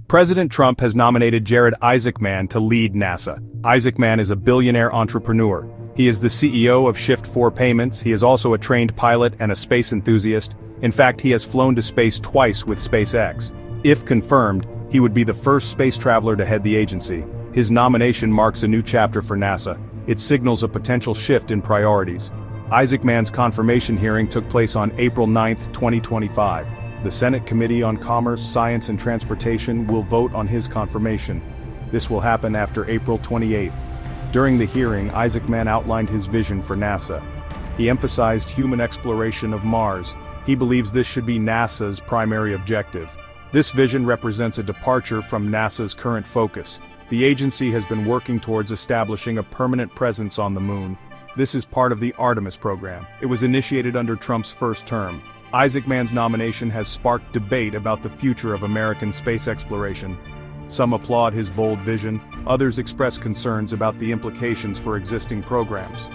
President Trump has nominated Jared Isaacman to lead NASA. Isaacman is a billionaire entrepreneur. He is the CEO of Shift4 Payments. He is also a trained pilot and a space enthusiast. In fact, he has flown to space twice with SpaceX. If confirmed, he would be the first space traveler to head the agency. His nomination marks a new chapter for NASA. It signals a potential shift in priorities. Isaacman's confirmation hearing took place on April 9, 2025. The Senate Committee on Commerce, Science and Transportation will vote on his confirmation. This will happen after April 28. During the hearing, Isaacman outlined his vision for NASA. He emphasized human exploration of Mars. He believes this should be NASA's primary objective. This vision represents a departure from NASA's current focus. The agency has been working towards establishing a permanent presence on the moon. This is part of the Artemis program. It was initiated under Trump's first term. Isaacman's nomination has sparked debate about the future of American space exploration. Some applaud his bold vision, others express concerns about the implications for existing programs.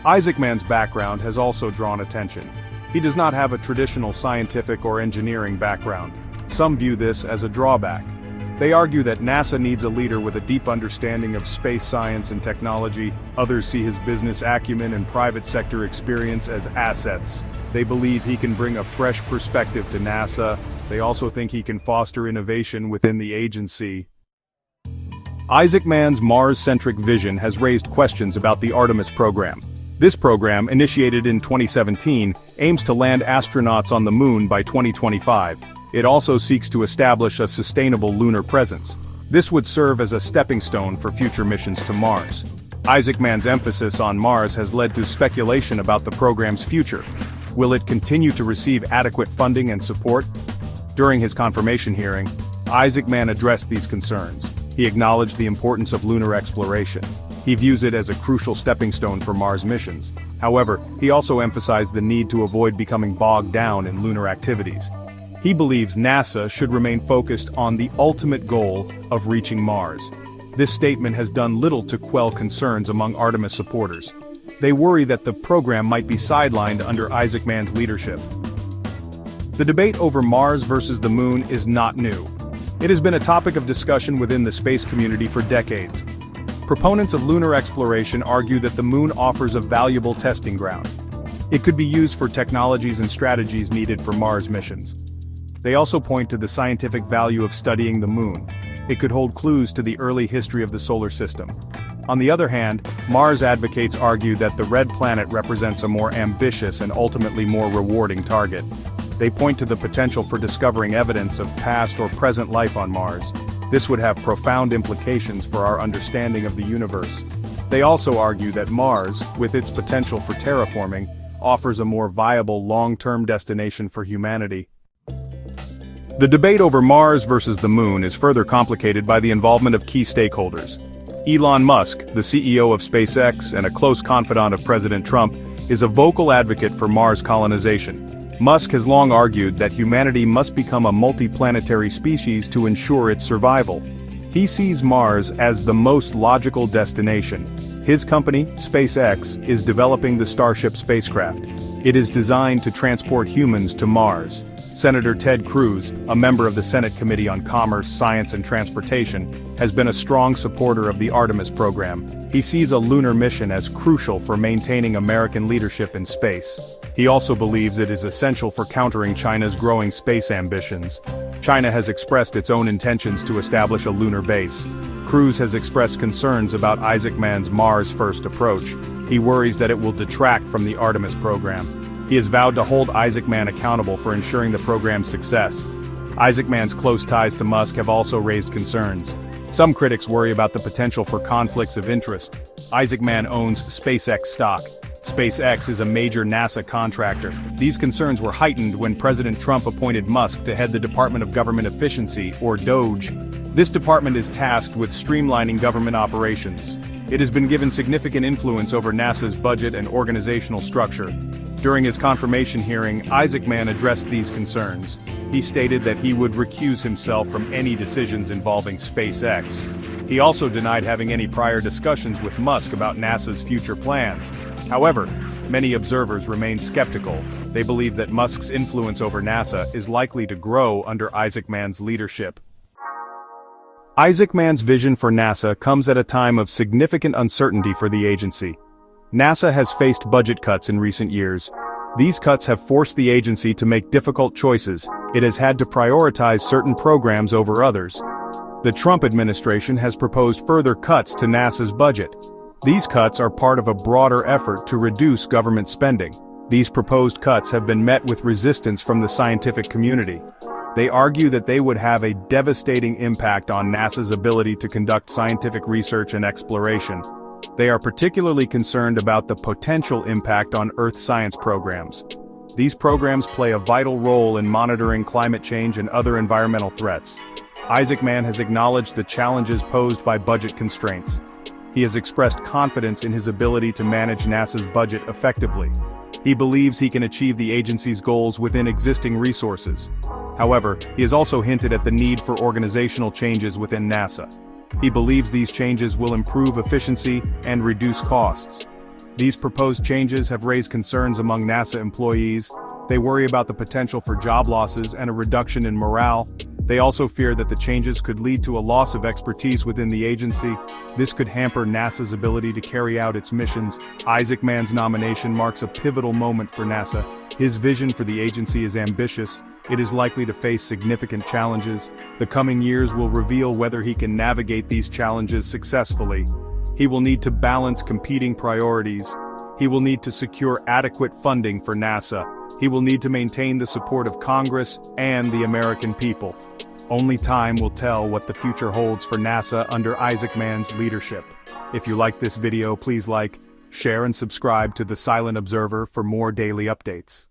Isaacman's background has also drawn attention. He does not have a traditional scientific or engineering background. Some view this as a drawback. They argue that NASA needs a leader with a deep understanding of space science and technology. Others see his business acumen and private sector experience as assets. They believe he can bring a fresh perspective to NASA. They also think he can foster innovation within the agency. Isaacman's Mars-centric vision has raised questions about the Artemis program. This program, initiated in 2017, aims to land astronauts on the moon by 2025. It also seeks to establish a sustainable lunar presence. This would serve as a stepping stone for future missions to Mars. Isaacman's emphasis on Mars has led to speculation about the program's future. Will it continue to receive adequate funding and support? During his confirmation hearing, Isaacman addressed these concerns. He acknowledged the importance of lunar exploration. He views it as a crucial stepping stone for Mars missions. However, he also emphasized the need to avoid becoming bogged down in lunar activities. He believes NASA should remain focused on the ultimate goal of reaching Mars. This statement has done little to quell concerns among Artemis supporters. They worry that the program might be sidelined under Isaacman's leadership. The debate over Mars versus the moon is not new. It has been a topic of discussion within the space community for decades. Proponents of lunar exploration argue that the moon offers a valuable testing ground. It could be used for technologies and strategies needed for Mars missions. They also point to the scientific value of studying the moon. It could hold clues to the early history of the solar system. On the other hand, Mars advocates argue that the red planet represents a more ambitious and ultimately more rewarding target. They point to the potential for discovering evidence of past or present life on Mars. This would have profound implications for our understanding of the universe. They also argue that Mars, with its potential for terraforming, offers a more viable long-term destination for humanity. The debate over Mars versus the moon is further complicated by the involvement of key stakeholders. Elon Musk, the CEO of SpaceX and a close confidant of President Trump, is a vocal advocate for Mars colonization. Musk has long argued that humanity must become a multi-planetary species to ensure its survival. He sees Mars as the most logical destination. His company, SpaceX, is developing the Starship spacecraft. It is designed to transport humans to Mars. Senator Ted Cruz, a member of the Senate Committee on Commerce, Science and Transportation, has been a strong supporter of the Artemis program. He sees a lunar mission as crucial for maintaining American leadership in space. He also believes it is essential for countering China's growing space ambitions. China has expressed its own intentions to establish a lunar base. Cruz has expressed concerns about Isaacman's Mars-first approach. He worries that it will detract from the Artemis program. He has vowed to hold Isaacman accountable for ensuring the program's success. Isaacman's close ties to Musk have also raised concerns. Some critics worry about the potential for conflicts of interest. Isaacman owns SpaceX stock. SpaceX is a major NASA contractor. These concerns were heightened when President Trump appointed Musk to head the Department of Government Efficiency, or DOGE. This department is tasked with streamlining government operations. It has been given significant influence over NASA's budget and organizational structure. During his confirmation hearing, Isaacman addressed these concerns. He stated that he would recuse himself from any decisions involving SpaceX. He also denied having any prior discussions with Musk about NASA's future plans. However, many observers remain skeptical. They believe that Musk's influence over NASA is likely to grow under Isaacman's leadership. Isaacman's vision for NASA comes at a time of significant uncertainty for the agency. NASA has faced budget cuts in recent years. These cuts have forced the agency to make difficult choices. It has had to prioritize certain programs over others. The Trump administration has proposed further cuts to NASA's budget. These cuts are part of a broader effort to reduce government spending. These proposed cuts have been met with resistance from the scientific community. They argue that they would have a devastating impact on NASA's ability to conduct scientific research and exploration. They are particularly concerned about the potential impact on Earth science programs. These programs play a vital role in monitoring climate change and other environmental threats. Isaacman has acknowledged the challenges posed by budget constraints. He has expressed confidence in his ability to manage NASA's budget effectively. He believes he can achieve the agency's goals within existing resources. However, he has also hinted at the need for organizational changes within NASA. He believes these changes will improve efficiency and reduce costs. These proposed changes have raised concerns among NASA employees. They worry about the potential for job losses and a reduction in morale. They also fear that the changes could lead to a loss of expertise within the agency. This could hamper NASA's ability to carry out its missions. Isaacman's nomination marks a pivotal moment for NASA. His vision for the agency is ambitious. It is likely to face significant challenges. The coming years will reveal whether he can navigate these challenges successfully. He will need to balance competing priorities. He will need to secure adequate funding for NASA. He will need to maintain the support of Congress and the American people. Only time will tell what the future holds for NASA under Isaacman's leadership. If you like this video, please like, share and subscribe to The Silent Observer for more daily updates.